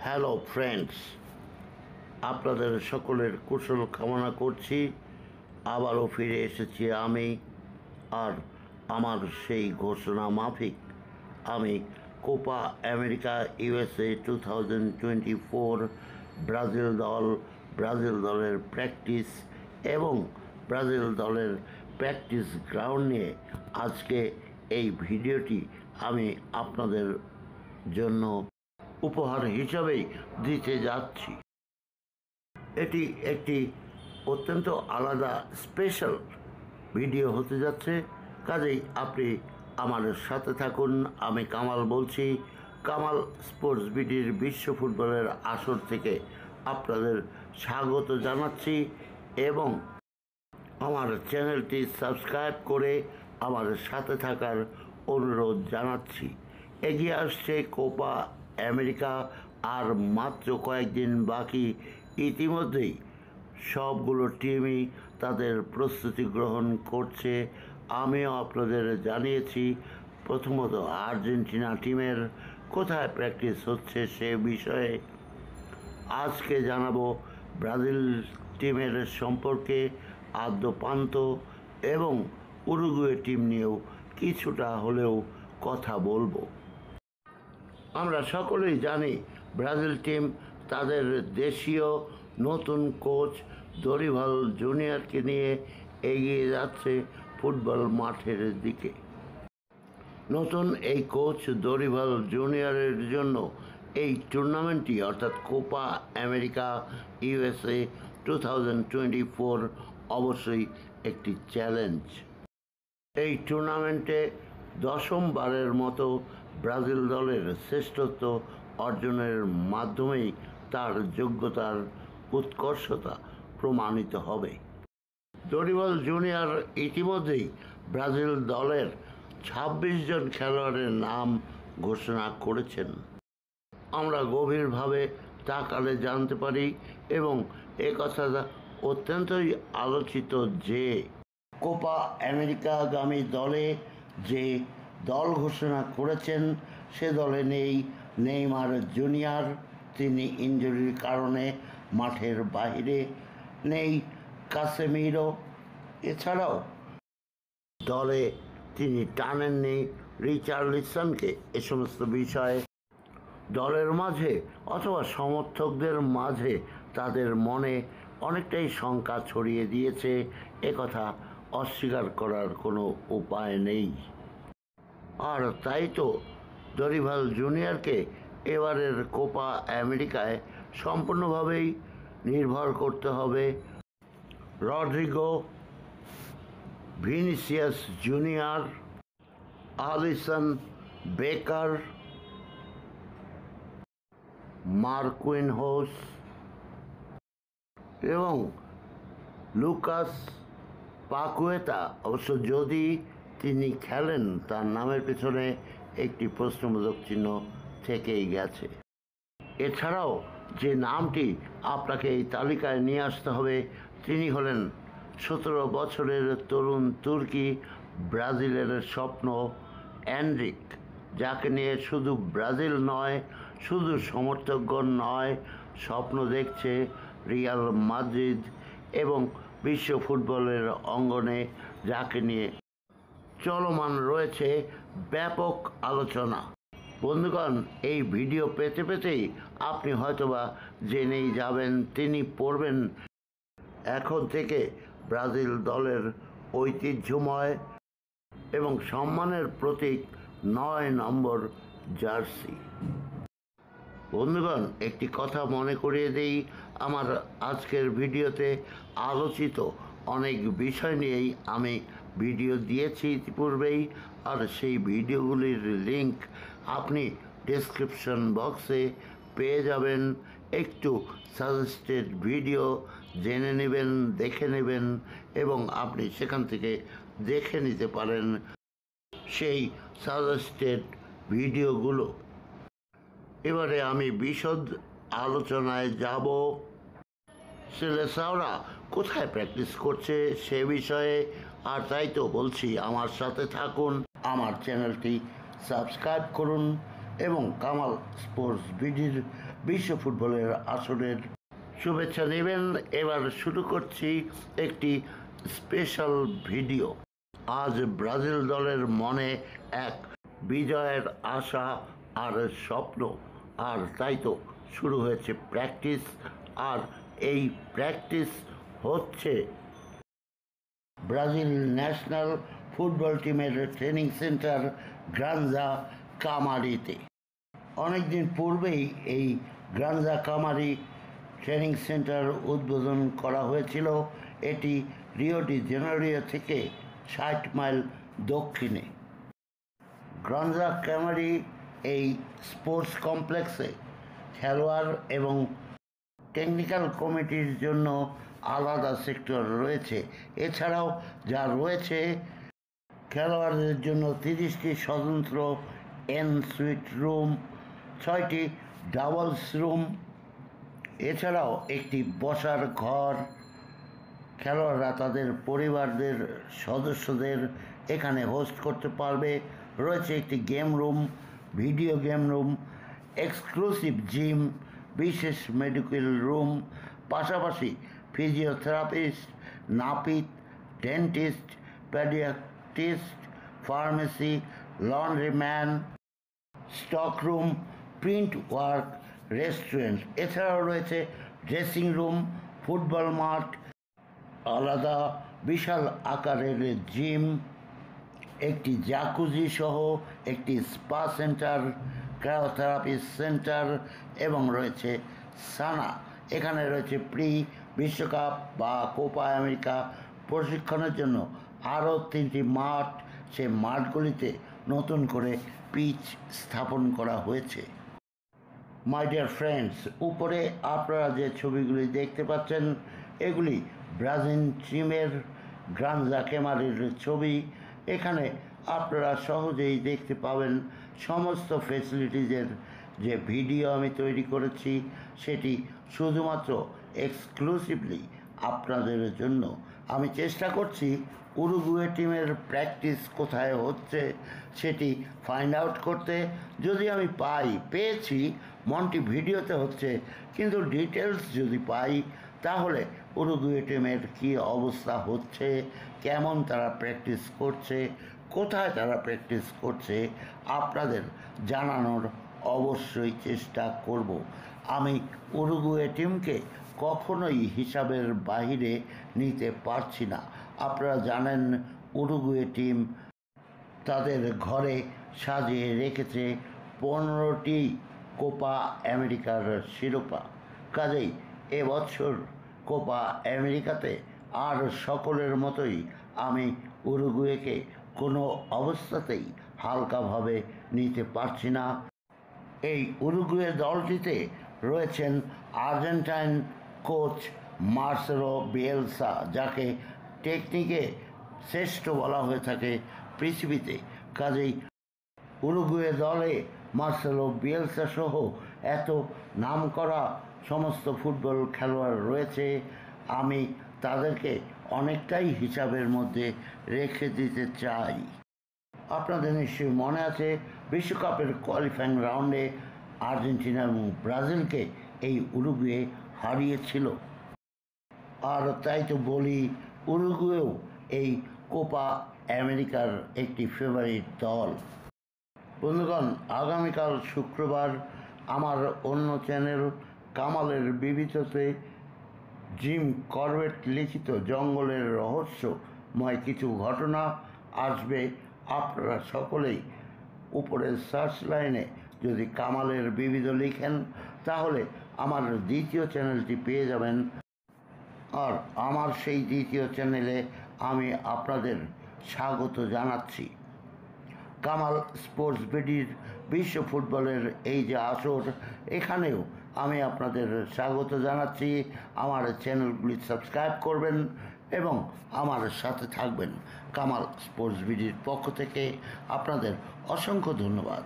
Hello friends, আপনাদের সকলের কুশল কামনা করছি। আবারও ফিরে এসেছি আমি, আর আমার সেই ঘোষণা মাফিক আমি কোপা আমেরিকা USA 2024 ব্রাজিল দলের প্র্যাকটিস এবং ব্রাজিল দলের প্র্যাকটিস গ্রাউন্ড নিয়ে আজকে এই ভিডিওটি আমি আপনাদের জন্য উপহার হিসাবেই দিতে যাচ্ছি। এটি একটি অত্যন্ত আলাদা স্পেশাল ভিডিও হতে যাচ্ছে, কাজেই আপনি আমার সাথে থাকুন। আমি কামাল বলছি, কামাল স্পোর্টস বিডির বিশ্ব ফুটবলের আসর থেকে আপনাদের স্বাগত জানাচ্ছি এবং আমার চ্যানেলটি সাবস্ক্রাইব করে আমার সাথে থাকার অনুরোধ জানাচ্ছি। এগিয়ে আসছে কোপা আমেরিকা, আর মাত্র কয়েকদিন বাকি। ইতিমধ্যেই সবগুলো টিমই তাদের প্রস্তুতি গ্রহণ করছে। আমিও আপনাদের জানিয়েছি প্রথমত আর্জেন্টিনা টিমের কোথায় প্র্যাকটিস হচ্ছে সে বিষয়ে। আজকে জানাবো ব্রাজিল টিমের সম্পর্কে আদ্যপান্ত এবং উরুগুয়ে টিম নিয়েও কিছুটা হলেও কথা বলবো। আমরা সকলেই জানি ব্রাজিল টিম তাদের দেশীয় নতুন কোচ দরিভাল জুনিয়রকে নিয়ে এগিয়ে যাচ্ছে ফুটবল মাঠের দিকে। নতুন এই কোচ দরিভাল জুনিয়রের জন্য এই টুর্নামেন্টটি অর্থাৎ কোপা আমেরিকা USA 2024 অবশ্যই একটি চ্যালেঞ্জ। এই টুর্নামেন্টে দশমবারের মতো ব্রাজিল দলের শ্রেষ্ঠত্ব অর্জনের মাধ্যমেই তার যোগ্যতার উৎকর্ষতা প্রমাণিত হবে। দরিভাল জুনিয়র ইতিমধ্যেই ব্রাজিল দলের 26 জন খেলোয়াড়ের নাম ঘোষণা করেছেন। আমরা গভীরভাবে তাকালে জানতে পারি এবং একথা অত্যন্তই আলোচিত যে কোপা আমেরিকাগামী দলে যে দল ঘোষণা করেছেন সে দলে নেই নেইমার জুনিয়র, তিনি ইনজুরির কারণে মাঠের বাইরে, নেই কাসেমিরো, এছাড়াও দলে তিনি টানেননি রিচার্লিসনকে। এ সমস্ত বিষয়ে দলের মাঝে অথবা সমর্থকদের মাঝে তাদের মনে অনেকটাই শঙ্কা ছড়িয়ে দিয়েছে। একথা অস্বীকার করার কোনো উপায় নেই। আর তাই তো দরিভাল জুনিয়রকে এবারের কোপা আমেরিকায় সম্পূর্ণভাবেই নির্ভর করতে হবে Rodrygo, Vinicius Junior, Alisson Becker, Marquinhos এবং লুকাস পাকুয়েতা। অবশ্য যদি তিনি খেলেন তার নামের পেছনে একটি প্রশ্নবোধক চিহ্ন থেকেই গেছে। এছাড়াও যে নামটি আপনাকে এই তালিকায় নিয়ে আসতে হবে তিনি হলেন 17 বছরের তরুণ তুর্কি ব্রাজিলের স্বপ্ন এনরিক, যাকে নিয়ে শুধু ব্রাজিল নয়, শুধু সমর্থকগণ নয়, স্বপ্ন দেখছে রিয়াল মাদ্রিদ এবং বিশ্ব ফুটবলের অঙ্গনে, যাকে নিয়ে চলমান রয়েছে ব্যাপক আলোচনা। বন্ধুগণ, এই ভিডিও পেতে পেতেই আপনি হয়তোবা জেনেই যাবেন তিনি পরবেন এখন থেকে ব্রাজিল দলের ঐতিহ্যময় এবং সম্মানের প্রতীক 9 নম্বর জার্সি। বন্ধুগণ, একটি কথা মনে করিয়ে দিই, আমার আজকের ভিডিওতে আলোচিত অনেক বিষয় নিয়েই আমি ভিডিও দিয়েছি ইতিপূর্বেই, আর সেই ভিডিওগুলির লিংক আপনি ডেসক্রিপশন বক্সে পেয়ে যাবেন। একটু সাজেস্টেড ভিডিও জেনে নেবেন, দেখে নেবেন এবং আপনি সেখান থেকে দেখে নিতে পারেন সেই সাজেস্টেড ভিডিওগুলো। এবারে আমি বিশদ আলোচনায় যাব। সেলেসাওরা কোথায় প্র্যাকটিস করছে সে বিষয়ে, আর তাই তো বলছি আমার সাথে থাকুন, আমার চ্যানেলটি সাবস্ক্রাইব করুন এবং কামাল স্পোর্টস বিডির বিশ্ব ফুটবলের আসরের শুভেচ্ছা নেবেন। এবার শুরু করছি একটি স্পেশাল ভিডিও। আজ ব্রাজিল দলের মনে এক বিজয়ের আশা আর স্বপ্ন, আর তাই তো শুরু হয়েছে প্র্যাকটিস। আর এই প্র্যাকটিস হচ্ছে ব্রাজিল ন্যাশনাল ফুটবল টিমের ট্রেনিং সেন্টার গ্রানজা কামারিতে। অনেকদিন পূর্বেই এই গ্রানজা কামারি ট্রেনিং সেন্টার উদ্বোধন করা হয়েছিল। এটি রিও ডি জেনেরিও থেকে 60 মাইল দক্ষিণে। গ্রানজা কামারি এই স্পোর্টস কমপ্লেক্সে খেলোয়াড় এবং টেকনিক্যাল কমিটির জন্য আলাদা সেক্টর রয়েছে। এছাড়াও যা রয়েছে খেলোয়াড়দের জন্য 30টি স্বতন্ত্র সুইট রুম, 6টি ডাবলস রুম, এছাড়াও একটি বসার ঘর। খেলোয়াড়রা তাদের পরিবারদের সদস্যদের এখানে হোস্ট করতে পারবে। রয়েছে একটি game room, video game room, exclusive gym, বিশেষ মেডিকেল রুম, পাশাপাশি ফিজিওথেরাপিস্ট, নাপিত, dentist, paediatrist, pharmacy, laundryman, stock room, print work, restaurant. এছাড়াও রয়েছে ড্রেসিং রুম, ফুটবল মাঠ, আলাদা বিশাল আকারের জিম, একটি জাকুজি সহ একটি স্পা সেন্টার, ক্রায়োথেরাপি সেন্টার এবং রয়েছে সানা। এখানে রয়েছে বিশ্বকাপ বা কোপা আমেরিকা প্রশিক্ষণের জন্য আরও 3টি মাঠ। সে মাঠগুলিতে নতুন করে পিচ স্থাপন করা হয়েছে। মাই ডিয়ার ফ্রেন্ডস, উপরে আপনারা যে ছবিগুলি দেখতে পাচ্ছেন এগুলি ব্রাজিল টিমের গ্রানজা কামারির ছবি। এখানে আপনারা সহজেই দেখতে পাবেন সমস্ত ফেসিলিটিজের যে ভিডিও আমি তৈরি করেছি, সেটি শুধুমাত্র এক্সক্লুসিভলি আপনাদের জন্য। আমি চেষ্টা করছি উরুগুয়ে টিমের প্র্যাকটিস কোথায় হচ্ছে সেটি ফাইন্ড আউট করতে। যদি আমি পেয়েছি মন্টিভিডিওতে হচ্ছে, কিন্তু ডিটেলস যদি পাই তাহলে উরুগুয়ে টিমের কী অবস্থা হচ্ছে, কেমন তারা প্র্যাকটিস করছে, কোথায় তারা প্র্যাকটিস করছে আপনাদের জানানোর অবশ্যই চেষ্টা করব। আমি উরুগুয়ে টিমকে কখনোই হিসাবের বাইরে নিতে পারছি না। আপনারা জানেন উরুগুয়ে টিম তাদের ঘরে সাজিয়ে রেখেছে 15টি কোপা আমেরিকার শিরোপা। কাজেই এবছর কোপা আমেরিকাতে আর সকলের মতোই আমি উরুগুয়েকে কোনো অবস্থাতেই হালকাভাবে নিতে পারছি না। এই উরুগুয়ে দলটিতে রয়েছেন আর্জেন্টাইন কোচ মার্সেলো বিয়েলসা, যাকে টেকনিকে শ্রেষ্ঠ বলা হয়ে থাকে পৃথিবীতে। কাজেই উরুগুয়ে দলে মার্সেলো বিয়েলসা সহ এত নামকরা সমস্ত ফুটবল খেলোয়াড় রয়েছে, আমি তাদেরকে অনেকটাই হিসাবের মধ্যে রেখে দিতে চাই। আপনাদের নিশ্চয়ই মনে আছে বিশ্বকাপের কোয়ালিফাইং রাউন্ডে আর্জেন্টিনা এবং ব্রাজিলকে এই উরুগুয়ে হারিয়েছিল। আর তাই তো বলি উরুগুয়েও এই কোপা আমেরিকার একটি ফেভারিট দল। বন্ধুগণ, আগামীকাল শুক্রবার আমার অন্য চ্যানেল কামালের বিবিধতে জিম করবেট লিখিত জঙ্গলের রহস্যময় কিছু ঘটনা আসবে। আপনারা সকলেই উপরের সার্চ লাইনে যদি কামালের বিবিধ লিখেন তাহলে আমার দ্বিতীয় চ্যানেলটি পেয়ে যাবেন। আর আমার সেই দ্বিতীয় চ্যানেলে আমি আপনাদের স্বাগত জানাচ্ছি। কামাল স্পোর্টস বিডির বিশ্ব ফুটবলের এই যে আসর, এখানেও আমি আপনাদের স্বাগত জানাচ্ছি। আমার চ্যানেলগুলি সাবস্ক্রাইব করবেন এবং আমার সাথে থাকবেন। কামাল স্পোর্টস বিডির পক্ষ থেকে আপনাদের অসংখ্য ধন্যবাদ।